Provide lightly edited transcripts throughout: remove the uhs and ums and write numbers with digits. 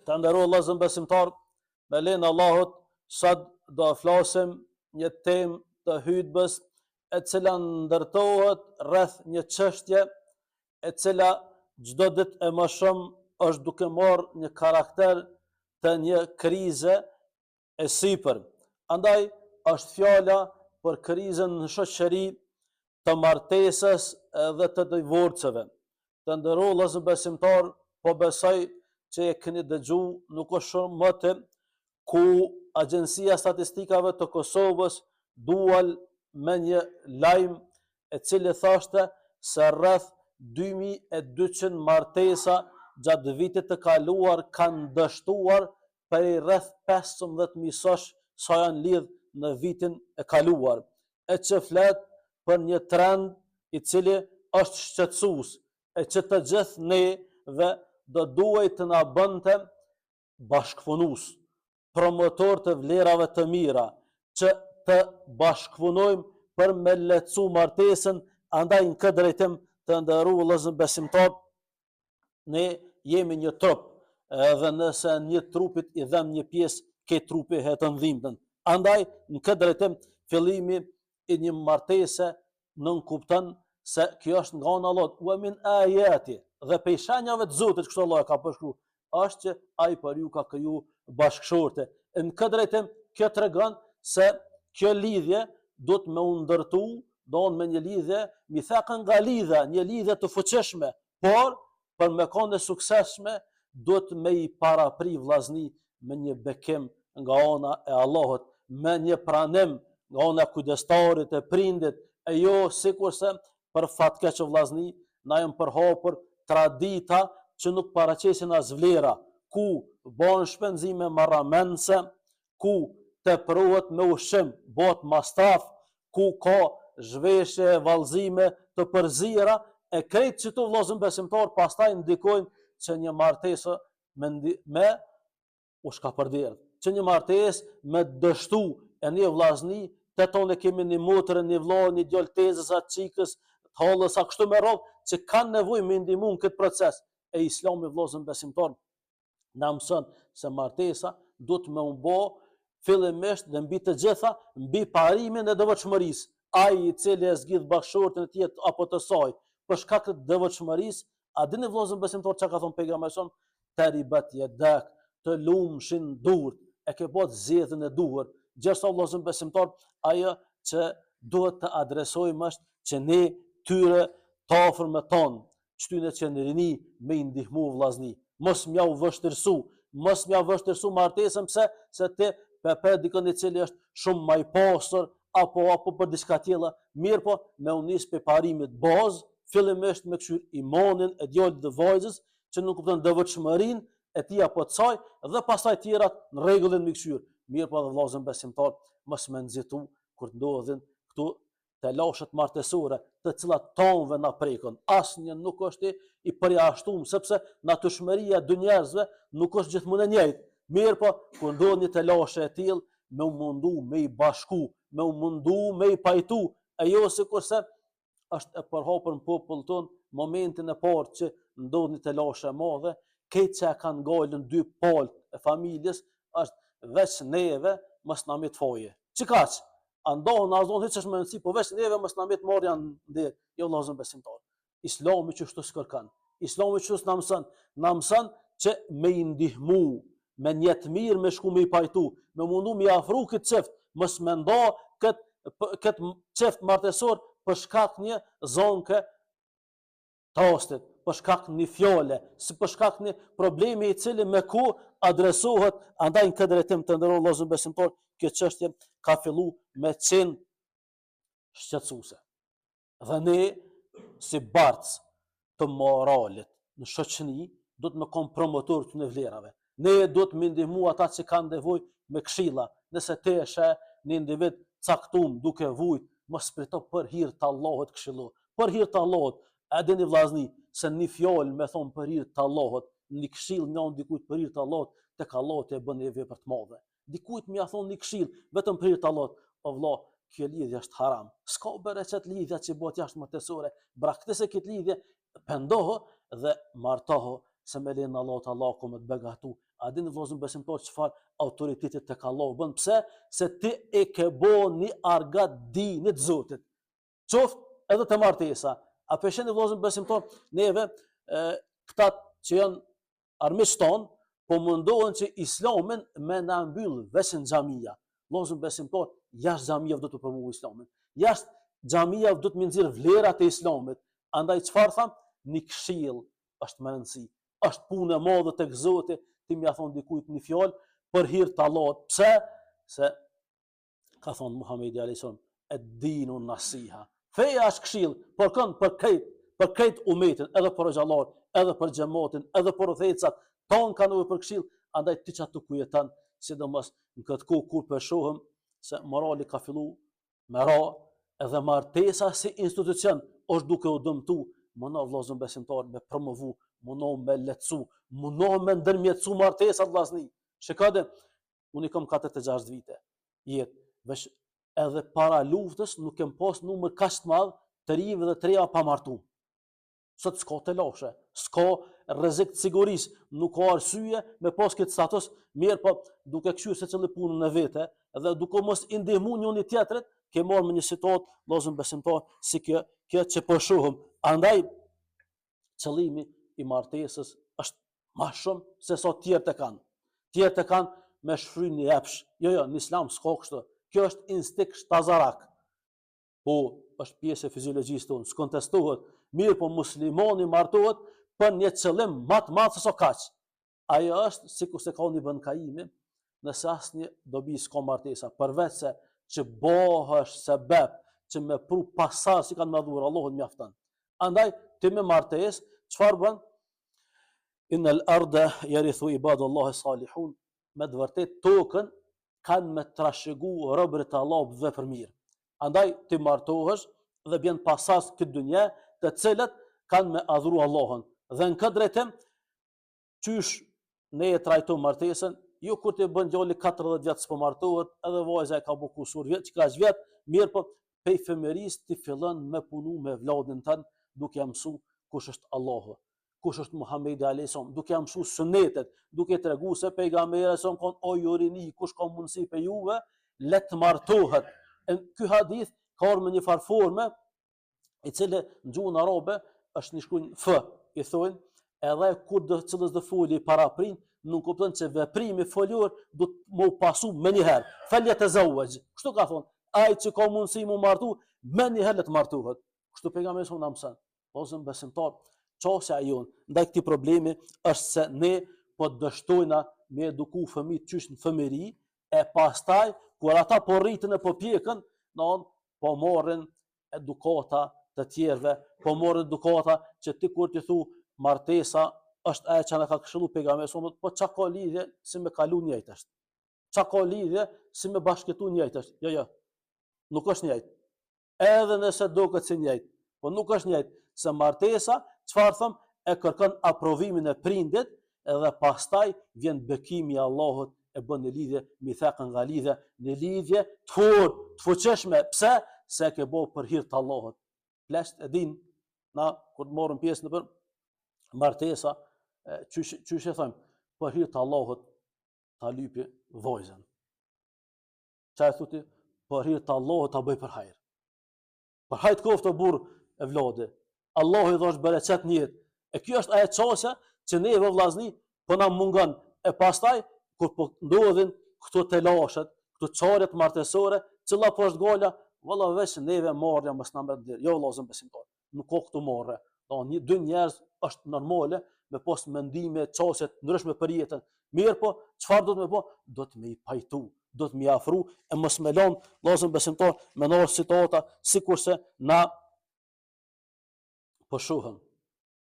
Të nderuar vëllezër besimtar, me lenin Allahut, sot do flasim një temë të hutbes e cila ndërtohet rreth një çështje e cila çdo ditë e më shumë është duke marrë një karakter të një krize e sipër. Andaj është fjala për krizën në shoqëri të martesës dhe të divorceve. Të nderuar vëllezër besimtar, po besoj që e keni dëgju nuk është shumë mëte ku Agjencia Statistikave të Kosovës dual me një lajm e cili thoshte se rreth 2200 martesa gjatë vitit të kaluar kanë dështuar për rreth 15.000 sosh sa janë lidh në vitin e kaluar, e që flet për një trend i cili është shqetësues, e që të gjithë neve do duhet të na bënte bashkëpunues, promotor të vlerave të mira, që të bashkëpunojmë për me lehtësu martesën. Andaj në këtë drejtim të nderuar vëllezër besimtar, ne jemi një trup, edhe nëse një trupit i dhem një pjesë, ke trupi hetën dhimbën. Andaj në këtë drejtim fillimi i një martese nënkupton se kjo është nga ana e Allahut, wa min ayati, dhe prej shenjave të Zotit, kështu Allah e ka përshkruar, është që ai për ju ka kriju bashkëshorte. Në këtë drejtim kjo tregon se kjo lidhje do të më ndërtu, me një lidhje mithaqan ghalidha, një lidhje të fuqishme, por për me qenë e suksesshme do të më i parapri vllazni me një bekim nga ana e Allahut, me një pranim nga ana e kujdestarit e prindit, e jo sikurse për fatkeq vllazni na janë përhapur tradita që nuk paraqesin as vlera, ku bën shpenzime marramense, ku teprohet me ushqim, bëhet masraf, ku ka zhveshje vallëzime të përzira, e krejt që të vllazën besimtar pastaj ndikojnë që një martesë me u shkapërder, që një martesë me dështu e një vllazni, të tonë kemi një motër, një vëlla, një djalë tezës, atë çikës, hallës, a kështu me radhë, që kanë nevojë me ndihmu në këtë proces. E Islami vllazën besimtar na mëson se martesa do të më bë fillimisht dhe mbi të gjitha mbi parimin e devotshmërisë. Ai i cili e zgjidh bashkëshorten e tij apo të saj për shkak të devotshmërisë, a dini vllazën besimtar çka ka thënë pejgamberi son? Taribat yadak, të lumshin durt, e ke bot zgjedhjen e duhur. Gjithashtu vllazën besimtar, ajo që duhet të adresojmë është që ne tyre të afërmve tonë, çtyne që në rini me i ndihmu vllazni, mos m'ja u vështirësu martesën, pse se ti pe dikon i cili është shumë më i pastër apo për diçka tjetër, mirë po me u nis pe parimit bazë, fillimisht me këshir imanin e djalit dhe vajzës, që nuk kupton devotshmërinë e tij apo të saj, dhe pastaj tjerat në rregullin me këshir. Mirë po dhe vllazën besimtar, mos më nxitu kur ndodhin këtu të lashët martesore, të cilat tonëve na prekën. Asnjë nuk është i përjashtuar, sepse natyrshmëria e dy njerëzve nuk është gjithmonë e njëjtë. Mirë po, kur ndodh një të lashë e tillë, me u mundu me i bashku, me u mundu me i pajtu, e jo sikurse është e përhapur në popull ton momentin e parë që ndodh një të lashë e madhe, këtë që e kanë ngalën dy palët e familjes, është veç neve mos na mit foje. Çikaç? Andohën, azon hiç është më nësi, po veç neve mos na mit marrja ndër, jo vllazën besimtar. Islami që kështu s'kërkan. Islami që na mëson që me i ndihmu, me një të mirë me shku me i pajtu, me mundu me i afru këtë çift, mos me nda këtë çift martesor për shkak një zonke tastit, për shkak një fjale, si për shkak një problemi i cili me ku adresohet. Andaj në këtë drejtim të nderuar vllazër besimtar, kjo çështje ka fillu me qenë shqetësuese. Dhe ne, si bartës të moralit në shoqëni, do të më kom promotor të në vlerave. Ne do të më ndihmu ata që kanë nevojë me këshilla. Nëse te e sheh një individ caktum duke vujt, mos prito për hir të Allahut këshillo. Për hir të Allahut, a dini vllazni se një fjalë me thon për hir të Allahut, një këshill nga dikujt për hir të Allahut, tek Allahu të bën një vepër të madhe. Dikujt më ia thon një këshill vetëm për hir të Allahut, o vëlla, kjo lidhje është haram. S'ka bereqet lidhja që bëhet jashtë martesore. Braktisë këtë lidhje, pendoho dhe martoho se me lenë Allah të Allah ku me të begatu. A dini vëllezër besimtar çfarë autoritetit tek Allah bën? Pse? Se ti e ke bo një argat dinit Zotit. Qoftë edhe të martesa. A pesheni vëllezër besimtar, neve këta që janë armiqtë tonë, po mundohen që islamin me na mbyll veç në xhamia. Vëllezër besimtar, jashtë xhamia do të promovojë islamin. Jashtë xhamia do të më nxjerr vlerat e islamit. Andaj çfarë tham? Një këshill është më rëndësi. Është punë e madhe tek Zoti, ti më thon dikujt një fjalë për hir të Allahut. Pse? Se ka thënë Muhamedi alayhis salam, "Ad-dinu nasiha." Feja është këshill, por kënd për këtë umetin, edhe për xhallar, edhe për xhamatin, edhe për udhëhecat, ton kanë nevojë për këshill, andaj ti çatu ku jeton, sidomos në këtë kohë kur po shohim se morali ka filluar me ra, edhe martesa si institucion është duke u dëmtu, mëno vëllezër besimtar me promovu, mëno me lehtësu, mëno me ndërmjetësu martesat vllazni. Shikoni, unë i kam 46 vite jetë, veç edhe para luftës nuk kem pas numër kaq të madh të rive dhe të reja pa martu. Sot s'ka të lashe, s'ka rrezik të sigurisë, nuk ka arsye me pas këtë status, mirë po duke këshyer secili punën e vete dhe duke mos i ndihmu njëri tjetrit, ke marrë me një situatë vëllezër besimtar si kjo që po shohim. Andaj qëllimi i martesës është më shumë se sa tjerët e kanë. Tjerët e kanë me shfryn një epsh. Jo, në islam s'ka kështu. Kjo është instinkt shtazarak. Po, është pjesë e fiziologjisë tonë, s'kontestohet. Mirë po muslimani martohet për një qëllim më të madh se sa kaq. Ajo është sikur se ka një Ibn Kaimi, nëse asnjë dobi s'ka martesa, përveç se që bëhesh sebeb që me pru pasar si kanë madhur Allahut mjafton. Andaj ti me martesë çfarë bën? Innal arda yarithu ibadallahi salihun. Me të vërtet tokën kanë me trashëgu robërit e Allahut vepër mirë. Andaj ti martohesh dhe bjen pasas këtë dynje të cilët kanë me adhuru Allahun. Dhe në këtë drejtim, qysh ne e trajtojmë martesën, jo kur ti bën djali 40 vjet s'po martohet, edhe vajza e ka bu kusur vjet, që ka vjet, mirë po pej fëmërisë ti fillon me punu me vladin tën, duke mësu kush është Allahu, kush është Muhamedi alayhis salam, duke mësu sunetet, duke tregu se pejgamberi alayhis salam kon o jurini, kush ka mundësi pe juve, le të martohet. Ky hadith ka me një farforme i cili në gjuhën arabe është një shkruajnë f, i thonë, edhe kur do cilës do foli para prind, nuk kupton se veprimi folior do të më pasu më një herë. Falja të zawaj. Kështu ka thonë, ai që ka mundësi më martu, më një herë të martohet. Kështu pejgamberi son na mëson. Ose besimtar, çështja jon ndaj këtij problemi është se ne po dështojna me eduku fëmijët qysh në fëmijëri, e pastaj kur ata po rritën e po pjekën, po morrin edukata të tjerëve, po morrin edukata që ti kur ti thu martesa është ajo që na ka këshilluar pejgamberi sonë, po çka ka lidhje si me kalu njëjtë është. Çka ka lidhje si me bashkëtu njëjtë është. Jo, nuk është njëjtë. Edhe nëse duket si njëjtë, po nuk është njëjtë, se martesa, çfarë them, e kërkon aprovimin e prindit, edhe pastaj vjen bekimi i Allahut e bën në lidhje mithaqan nga lidhje, në lidhje të fuqishme. Pse? Se ke bëu për hir të Allahut. Plesht e din, na kur morëm pjesë në për martesa, qysh e thëmë, për hir të Allahut ta lypi vojzën. Qa e thuti? Për hir të Allahut ta bëj për hajër. Për hajt koftë burr e vlade. Allahu i dhash bereqet njët. E kjo është ajo çështje që ne vëllazni po na mungon. E pastaj kur po ndodhin këto telashet, këto çarjet martesore, cilla po është gola, valla veç neve marrja mos na mbet. Jo vëllazëm besimtar. Nuk ka këtu marrë. Dy njerëz është normale me pas mendime, çështje ndryshme për jetën. Mirë po, çfarë do të më bë? Do të më i pajtu, do të më afru e mos më lën vëllazëm besimtar me ndonjë situata sikurse na po shohëm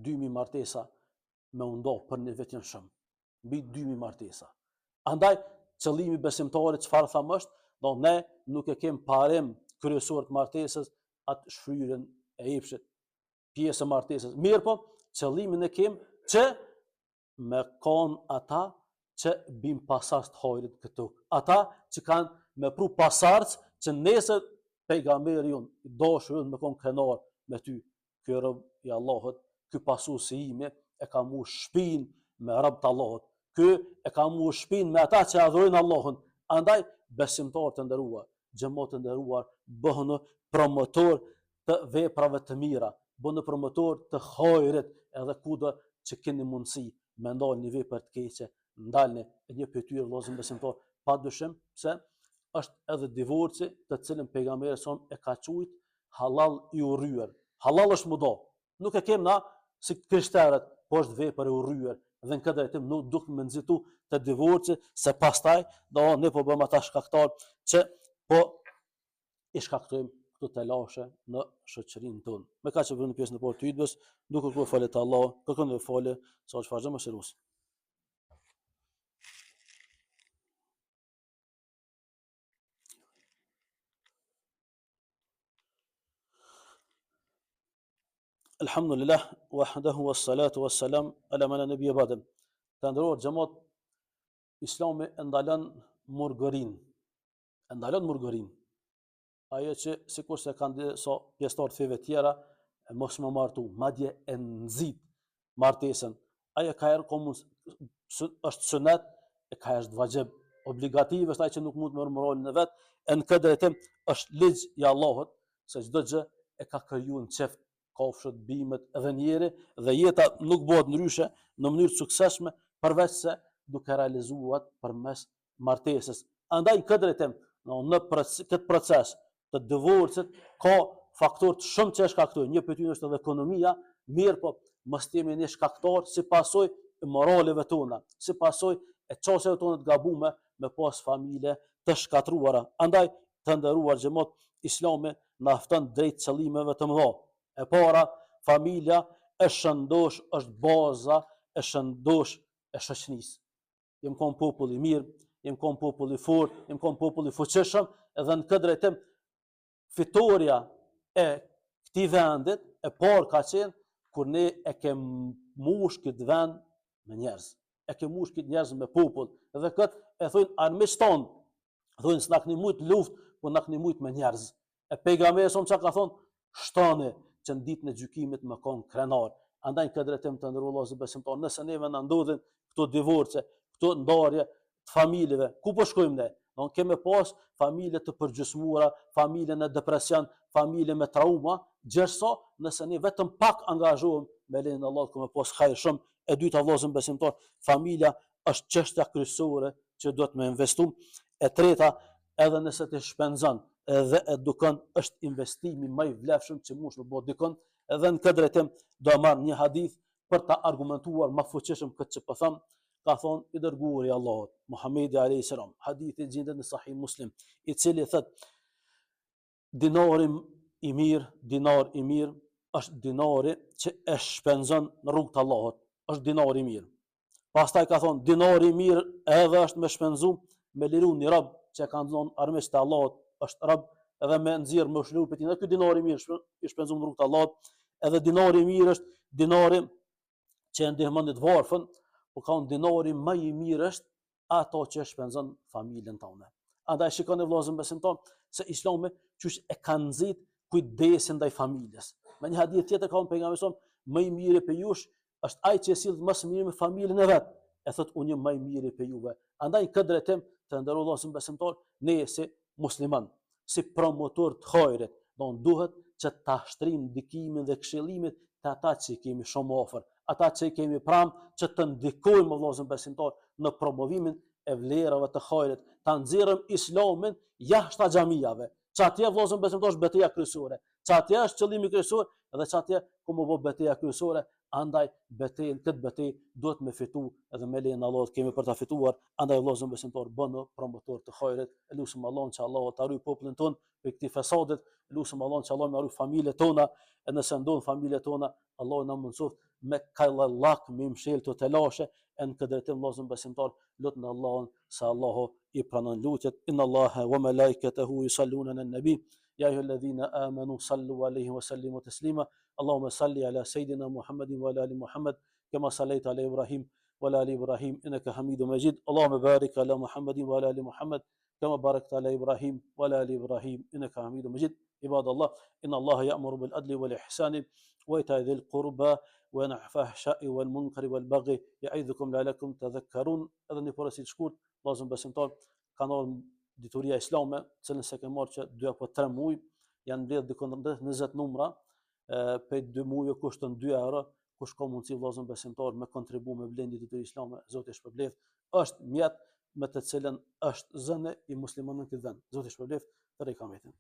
2000 martesa me u ndoh për një vetën shumë. Mbi 2000 martesa. Andaj qëllimi besimtarit çfarë thamë është, ne nuk e kem parim kryesor të martesës atë shfryrjen e epshit, pjesë e martesës. Mirë po, qëllimin e kem që me kanë ata që bim pasardh të hajrit këtu. Ata që kanë me pru pasardh që nesër pejgamberi jon dashur me kon krenar me ty. Ky rob i Allahut, ky pasuesi ime, e ka mbush shtëpinë me rob të Allahut. Ky e ka mbush shtëpinë me ata që adhurojnë Allahun. Andaj besimtarë të nderuar, xhamat të nderuar, bëhuni promotor të veprave të mira, bëhuni promotor të hajrit, edhe kudo që keni mundësi me ndalë një vepër të keqe, ndalni. Një pyetje vëllezër besimtar, padyshim se është edhe divorci, të cilën pejgamberi son e ka quajtur halal i urryer. Halal është mudo. Nuk e kem na si krishterët, po është vepër e urryer. Dhe në këtë drejtim nuk duhet me nxitu të divorci, se pastaj do ne po bëjmë ata shkaktar që po i shkaktojmë këto të lashe në shoqërinë tonë. Me ka që vërë në pjesën e parë të hutbes, duke kërkuar falje të Allah, kërkon dhe falje, sa është vazhdojmë më shërues. Alhamdulillah, wahdahu wassalatu wassalam ala man la nabiyya ba'da. Të ndëruar xhamat, Islami e ndalon murgërinë. E ndalon murgërinë. Ajo që sikur se kanë disa pjesëtar të feve tjera, mos më martu, madje e nxit martesën. Ajo ka herë është sunet, e ka është vajib, obligativ është ai që nuk mund të merr moralin e vet, e në këtë drejtim është ligj i Allahut, se çdo gjë e ka krijuar në çeft, kafshët, bimët edhe njeri, dhe jeta nuk bëhet ndryshe në mënyrë të suksesshme përveç se duke realizuar përmes martesës. Andaj në këtë drejtim, në këtë proces të divorcit ka faktorë të shumë që shkaktojnë. Një prej tyre është edhe ekonomia, mirë po mos jemi ne shkaktar si pasojë e moraleve tona, si pasojë e çështjeve tona të gabuara me pas familje të shkatruara. Andaj të nderuar xhamat, Islami na fton drejt qëllimeve të mëdha. E para, familja e shëndosh është baza e shëndosh e shoqërisë. Jem kon popull i mirë, jem kon popull i fortë, jem kon popull i fuqishëm, edhe në këtë drejtim fitoria e këtij vendit e parë ka qenë kur ne e kemi mbush këtë vend me njerëz. E kemi mbush këtë njerëz me popull. Edhe këtë e thonë armiqtë tonë. Thonë s'na keni mujt luftë, po na keni mujt me njerëz. E pejgamberi çka ka thonë, shtani që në ditën e gjykimit më kon krenar. Andaj këtë drejtim të ndërua Allahu besimtar, nëse neve na ndodhin këto divorce, këto ndarje të familjeve, ku po shkojmë ne? Don kemë pas familje të përgjysmuara, familje në depresion, familje me trauma, gjithso nëse ne vetëm pak angazhohemi me lenin Allah, kemë pas hajër shumë. E dyta vëllezër besimtar, familja është çështja kryesore që duhet me investu. E treta, edhe nëse të shpenzon edhe edukon, është investimi më i vlefshëm që mund të bëhet dikon. Edhe në këtë drejtim do marr një hadith për ta argumentuar më fuqishëm këtë që po them. Ka thonë i dërguari i Allahut, Muhamedi alayhis salam, hadithi gjendet në Sahih Muslim, i cili thot dinari i mirë është dinari që e shpenzon në rrugt të Allahut, është dinari i mirë. Pastaj ka thonë dinari i mirë edhe është me shpenzu me liru një rob që ka ndonë armiqtë të Allahut, është rob edhe me nxirr më shlupit. Edhe ky dinari i mirë i shpenzu në rrugt të Allahut, edhe dinari i mirë është dinari që e ndihmon të varfën. Po ka unë dinari më i mirë është ato që shpenzon familjen tonë. Andaj shikoni vëllezër besimtar se Islami qysh e ka nxit kujdesin ndaj familjes. Me një hadith tjetër ka unë pejgamberi son, më i miri për jush është ai që sill më së miri me familjen e vet. E thot unë jam më i miri për juve. Andaj këtë drejtim të ndërua vëllezër besimtar, ne si musliman, si promotor të hajrit, don duhet që ta shtrim ndikimin dhe këshillimin të ata që kemi shumë afër, ata që kemi pranë, që të ndikojmë vëllezër besimtar në promovimin e vlerave të hajrit, ta nxjerrim islamin jashtë xhamijave. Çatje vëllezër besimtar është betejë kryesore. Çatje është qëllimi kryesor dhe çatje ku më bë betejë kryesore. Andaj këtë betejë duhet me fitu edhe me lejen e Allahut kemi për ta fituar. Andaj vëllezër besimtar bënë promotor të hajrit. Lutem Allahun që Allahu ta ruaj popullin ton prej këtij fesadit. Lutem Allahun që Allahu na ruaj familjet tona, e nëse ndon familjet tona, Allahu na mundsoft me kallallak me mshël të lashe. E në këtë drejtim vëllezër besimtar, lutem Allahun se Allahu i pranon lutjet. Inna Allaha wa malaikatahu yusalluna ala nabi ya ayyuhalladhina amanu sallu alayhi wa sallimu taslima. اللهم صل على سيدنا محمد وعلى ال محمد كما صليت على ابراهيم وعلى ال ابراهيم انك حميد مجيد. اللهم بارك على محمد وعلى ال محمد كما باركت على ابراهيم وعلى ال ابراهيم انك حميد مجيد. عباد الله إن الله يأمر بالعدل والإحسان وإيتاء ذي القربى وينهى عن الفحشاء والمنكر والبغي يعظكم لعلكم تذكرون. Edhe një porosit shkurt, vllazën besimtar, ka ndodhur dituria islame, cilën se ke marrë që 2 apo 3 muaj, janë mbledh diku rreth 20 numra, pe 2 muaj kushton 2 euro, kush ka mundësi vllazën besimtar me kontribu me blendi dituria islame, Zoti shpërblet, është mjet me të cilën është zënë i muslimanëve këtë vend. Zoti shpërblet për rekametin.